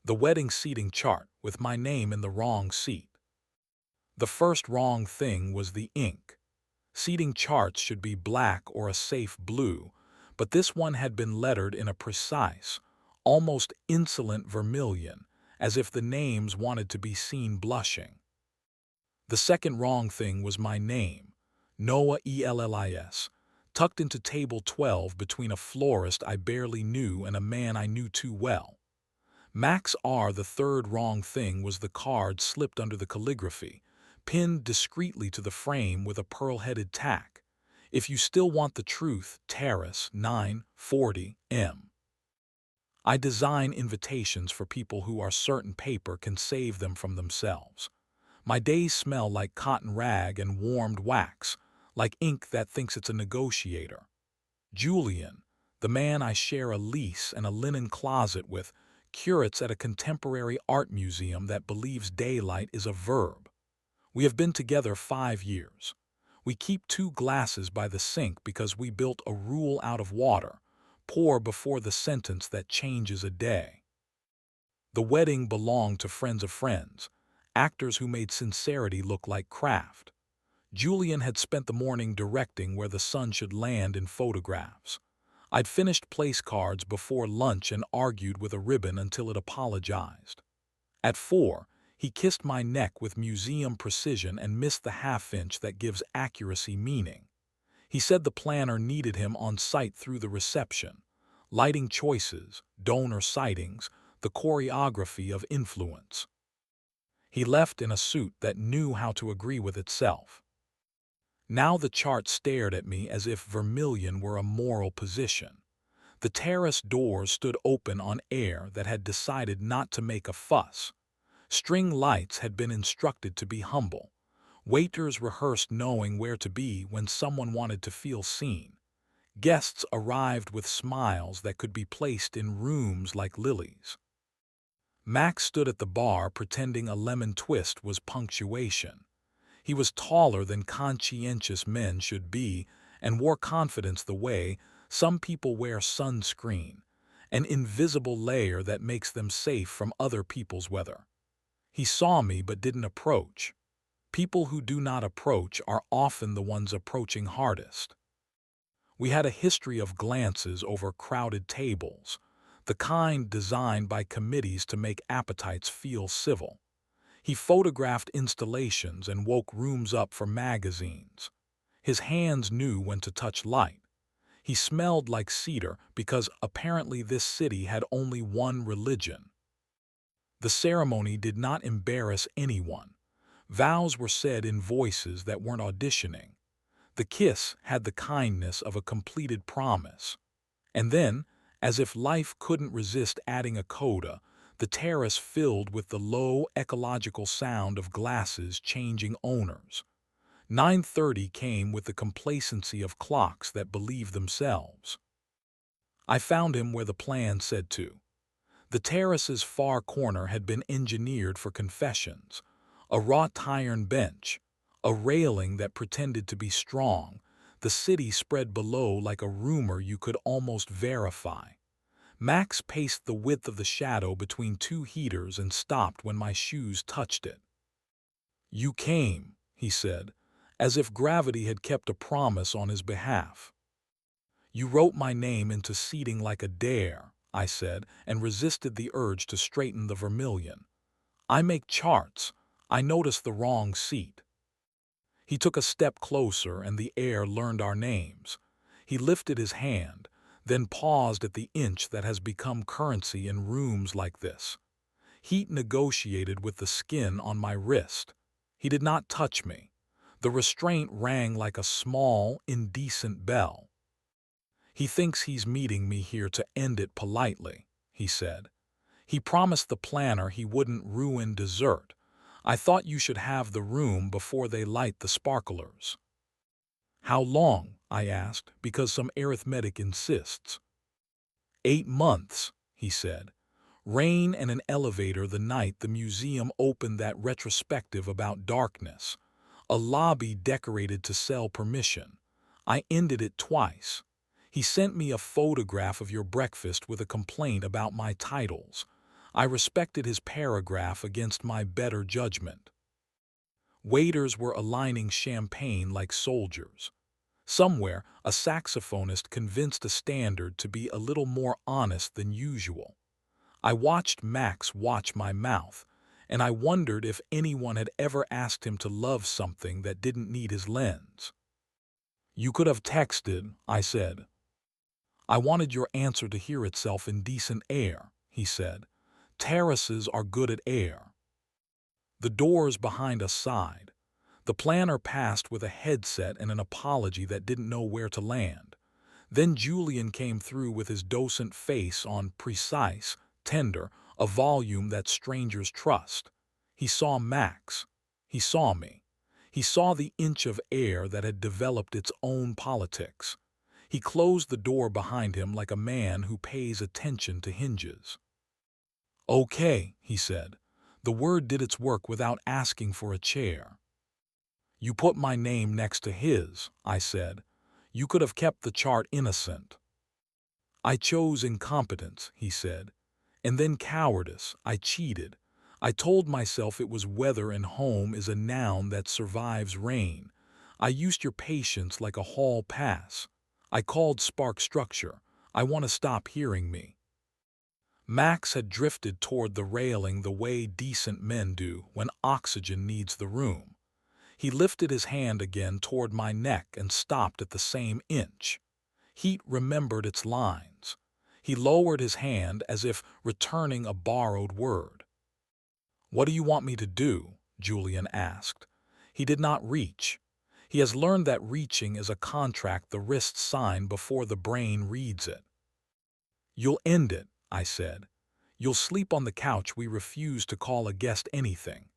The wedding seating chart with my name in the wrong seat. The first wrong thing was the ink. Seating charts should be black or a safe blue, but this one had been lettered in a precise, almost insolent vermilion, as if the names wanted to be seen blushing. The second wrong thing was my name, Noah Ellis, tucked into table 12 between a florist I barely knew and a man I knew too well. Max R. The third wrong thing was the card slipped under the calligraphy, pinned discreetly to the frame with a pearl-headed tack. If you still want the truth, Terrace 940 M. I design invitations for people who are certain paper can save them from themselves. My days smell like cotton rag and warmed wax, like ink that thinks it's a negotiator. Julian, the man I share a lease and a linen closet with, curates at a contemporary art museum that believes daylight is a verb. We have been together 5 years. We keep 2 glasses by the sink because we built a rule out of water: pour before the sentence that changes a day. The wedding belonged to friends of friends, actors who made sincerity look like craft. Julian had spent the morning directing where the sun should land in photographs. I'd finished place cards before lunch and argued with a ribbon until it apologized. At 4, he kissed my neck with museum precision and missed the half-inch that gives accuracy meaning. He said the planner needed him on site through the reception. Lighting choices, donor sightings, the choreography of influence. He left in a suit that knew how to agree with itself. Now the chart stared at me as if vermilion were a moral position. The terrace doors stood open on air that had decided not to make a fuss. String lights had been instructed to be humble. Waiters rehearsed knowing where to be when someone wanted to feel seen. Guests arrived with smiles that could be placed in rooms like lilies. Max stood at the bar pretending a lemon twist was punctuation. He was taller than conscientious men should be and wore confidence the way some people wear sunscreen, an invisible layer that makes them safe from other people's weather. He saw me but didn't approach. People who do not approach are often the ones approaching hardest. We had a history of glances over crowded tables, the kind designed by committees to make appetites feel civil. He photographed installations and woke rooms up for magazines. His hands knew when to touch light. He smelled like cedar because apparently this city had only one religion. The ceremony did not embarrass anyone. Vows were said in voices that weren't auditioning. The kiss had the kindness of a completed promise. And then, as if life couldn't resist adding a coda, the terrace filled with the low ecological sound of glasses changing owners. 9:30 came with the complacency of clocks that believe themselves. I found him where the plan said to. The terrace's far corner had been engineered for confessions. A wrought iron bench, a railing that pretended to be strong, the city spread below like a rumor you could almost verify. Max paced the width of the shadow between 2 heaters and stopped when my shoes touched it. "You came," he said, as if gravity had kept a promise on his behalf. "You wrote my name into seating like a dare," I said, and resisted the urge to straighten the vermilion. "I make charts. I noticed the wrong seat." He took a step closer and the air learned our names. He lifted his hand, then paused at the inch that has become currency in rooms like this. Heat negotiated with the skin on my wrist. He did not touch me. The restraint rang like a small, indecent bell. "He thinks he's meeting me here to end it politely," he said. "He promised the planner he wouldn't ruin dessert. I thought you should have the room before they light the sparklers." "How long?" I asked, because some arithmetic insists. 8 months, he said. Rain and an elevator the night the museum opened that retrospective about darkness. A lobby decorated to sell permission. I ended it twice. He sent me a photograph of your breakfast with a complaint about my titles. I respected his paragraph against my better judgment. Waiters were aligning champagne like soldiers. Somewhere, a saxophonist convinced a standard to be a little more honest than usual. I watched Max watch my mouth, and I wondered if anyone had ever asked him to love something that didn't need his lens. "You could have texted," I said. "I wanted your answer to hear itself in decent air," he said. "Terraces are good at air." The doors behind us sighed. The planner passed with a headset and an apology that didn't know where to land. Then Julian came through with his docent face on precise, tender, a volume that strangers trust. He saw Max. He saw me. He saw the inch of air that had developed its own politics. He closed the door behind him like a man who pays attention to hinges. "Okay," he said. The word did its work without asking for a chair. "You put my name next to his," I said. "You could have kept the chart innocent." "I chose incompetence," he said. "And then cowardice. I cheated. I told myself it was weather and home is a noun that survives rain. I used your patience like a hall pass. I called spark structure. I want to stop hearing me." Max had drifted toward the railing the way decent men do when oxygen needs the room. He lifted his hand again toward my neck and stopped at the same inch. Heat remembered its lines. He lowered his hand as if returning a borrowed word. "What do you want me to do?" Julian asked. He did not reach. He has learned that reaching is a contract the wrists sign before the brain reads it. "You'll end it," I said. "You'll sleep on the couch we refuse to call a guest anything.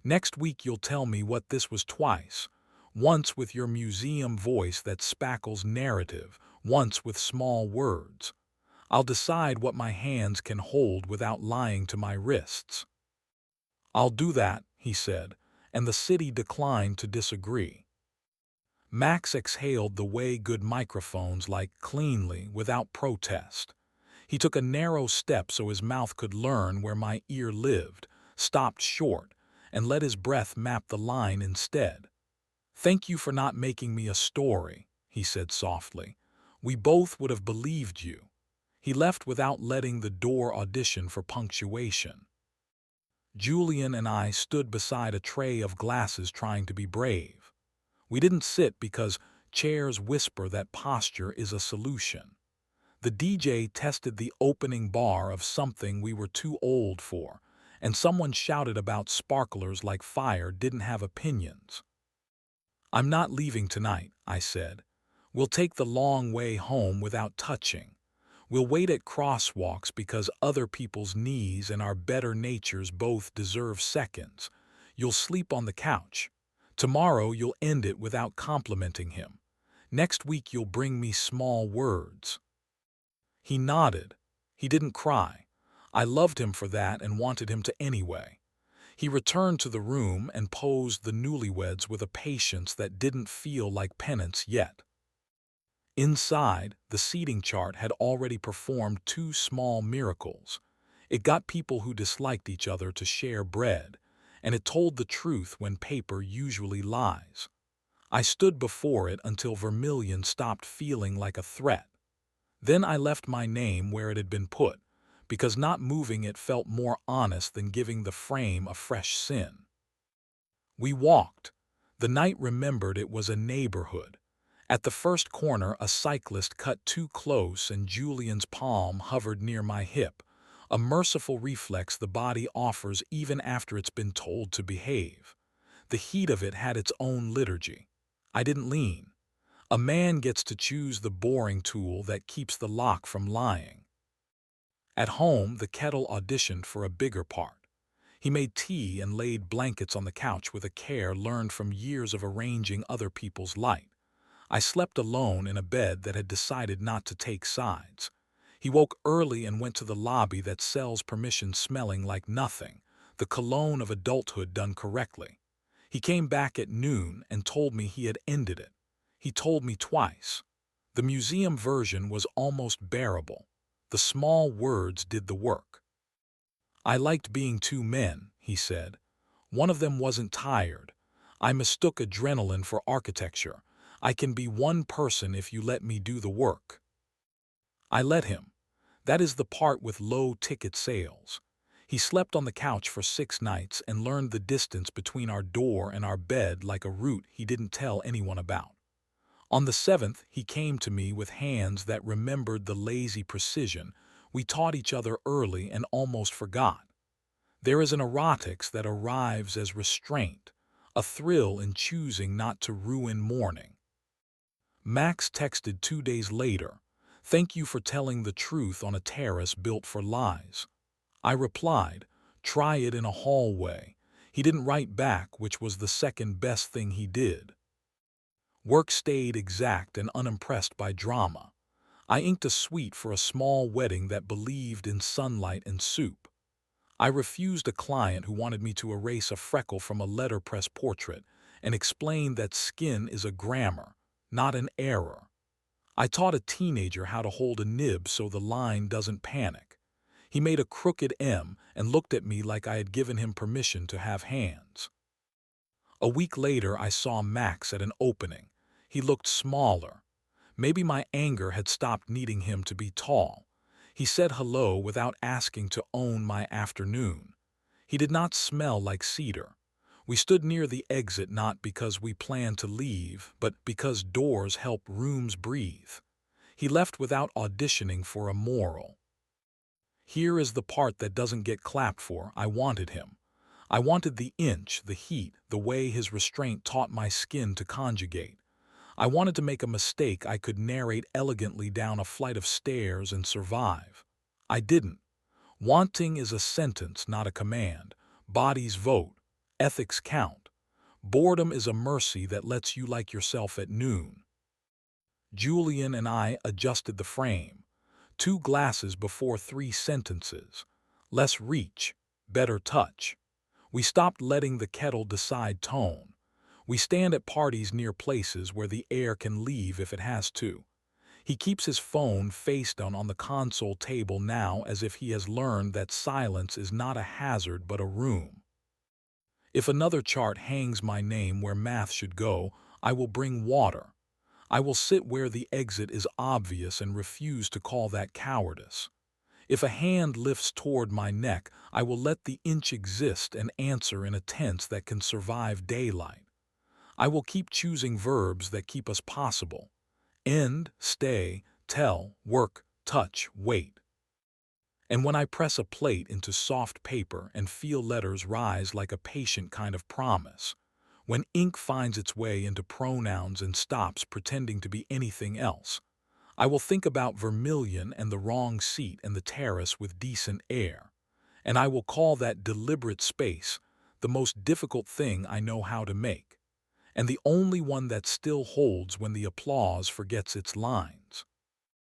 Next week you'll tell me what this was twice. Once with your museum voice that spackles narrative, once with small words. I'll decide what my hands can hold without lying to my wrists." "I'll do that," he said, and the city declined to disagree. Max exhaled the way good microphones like cleanly, without protest. He took a narrow step so his mouth could learn where my ear lived, stopped short, and let his breath map the line instead. "Thank you for not making me a story," he said softly. "We both would have believed you." He left without letting the door audition for punctuation. Julian and I stood beside a tray of glasses trying to be brave. We didn't sit because chairs whisper that posture is a solution. The DJ tested the opening bar of something we were too old for, and someone shouted about sparklers like fire didn't have opinions. "I'm not leaving tonight," I said. "We'll take the long way home without touching. We'll wait at crosswalks because other people's knees and our better natures both deserve seconds. You'll sleep on the couch. Tomorrow you'll end it without complimenting him. Next week you'll bring me small words." He nodded. He didn't cry. I loved him for that and wanted him to anyway. He returned to the room and posed the newlyweds with a patience that didn't feel like penance yet. Inside, the seating chart had already performed two small miracles. It got people who disliked each other to share bread, and it told the truth when paper usually lies. I stood before it until vermilion stopped feeling like a threat. Then I left my name where it had been put, because not moving it felt more honest than giving the frame a fresh sin. We walked. The night remembered it was a neighborhood. At the first corner, a cyclist cut too close and Julian's palm hovered near my hip, a merciful reflex the body offers even after it's been told to behave. The heat of it had its own liturgy. I didn't lean. A man gets to choose the boring tool that keeps the lock from lying. At home, the kettle auditioned for a bigger part. He made tea and laid blankets on the couch with a care learned from years of arranging other people's light. I slept alone in a bed that had decided not to take sides. He woke early and went to the lobby that sells permission smelling like nothing, the cologne of adulthood done correctly. He came back at noon and told me he had ended it. He told me twice. The museum version was almost bearable. The small words did the work. I liked being two men, he said. One of them wasn't tired. I mistook adrenaline for architecture. I can be one person if you let me do the work. I let him. That is the part with low-ticket sales. He slept on the couch for 6 nights and learned the distance between our door and our bed like a route he didn't tell anyone about. On the 7th, he came to me with hands that remembered the lazy precision we taught each other early and almost forgot. There is an erotics that arrives as restraint, a thrill in choosing not to ruin morning. Max texted 2 days later, "Thank you for telling the truth on a terrace built for lies." I replied, "Try it in a hallway." He didn't write back, which was the second best thing he did. Work stayed exact and unimpressed by drama. I inked a suite for a small wedding that believed in sunlight and soup. I refused a client who wanted me to erase a freckle from a letterpress portrait and explained that skin is a grammar, not an error. I taught a teenager how to hold a nib so the line doesn't panic. He made a crooked M and looked at me like I had given him permission to have hands. A week later, I saw Max at an opening. He looked smaller. Maybe my anger had stopped needing him to be tall. He said hello without asking to own my afternoon. He did not smell like cedar. We stood near the exit not because we planned to leave, but because doors help rooms breathe. He left without auditioning for a moral. Here is the part that doesn't get clapped for. I wanted him. I wanted the inch, the heat, the way his restraint taught my skin to conjugate. I wanted to make a mistake I could narrate elegantly down a flight of stairs and survive. I didn't. Wanting is a sentence, not a command. Bodies vote. Ethics count. Boredom is a mercy that lets you like yourself at noon. Julian and I adjusted the frame. 2 glasses before 3 sentences. Less reach, better touch. We stopped letting the kettle decide tone. We stand at parties near places where the air can leave if it has to. He keeps his phone face down on the console table now as if he has learned that silence is not a hazard but a room. If another chart hangs my name where math should go, I will bring water. I will sit where the exit is obvious and refuse to call that cowardice. If a hand lifts toward my neck, I will let the inch exist and answer in a tense that can survive daylight. I will keep choosing verbs that keep us possible. End, stay, tell, work, touch, wait. And when I press a plate into soft paper and feel letters rise like a patient kind of promise, when ink finds its way into pronouns and stops pretending to be anything else, I will think about vermilion and the wrong seat and the terrace with decent air, and I will call that deliberate space the most difficult thing I know how to make, and the only one that still holds when the applause forgets its lines.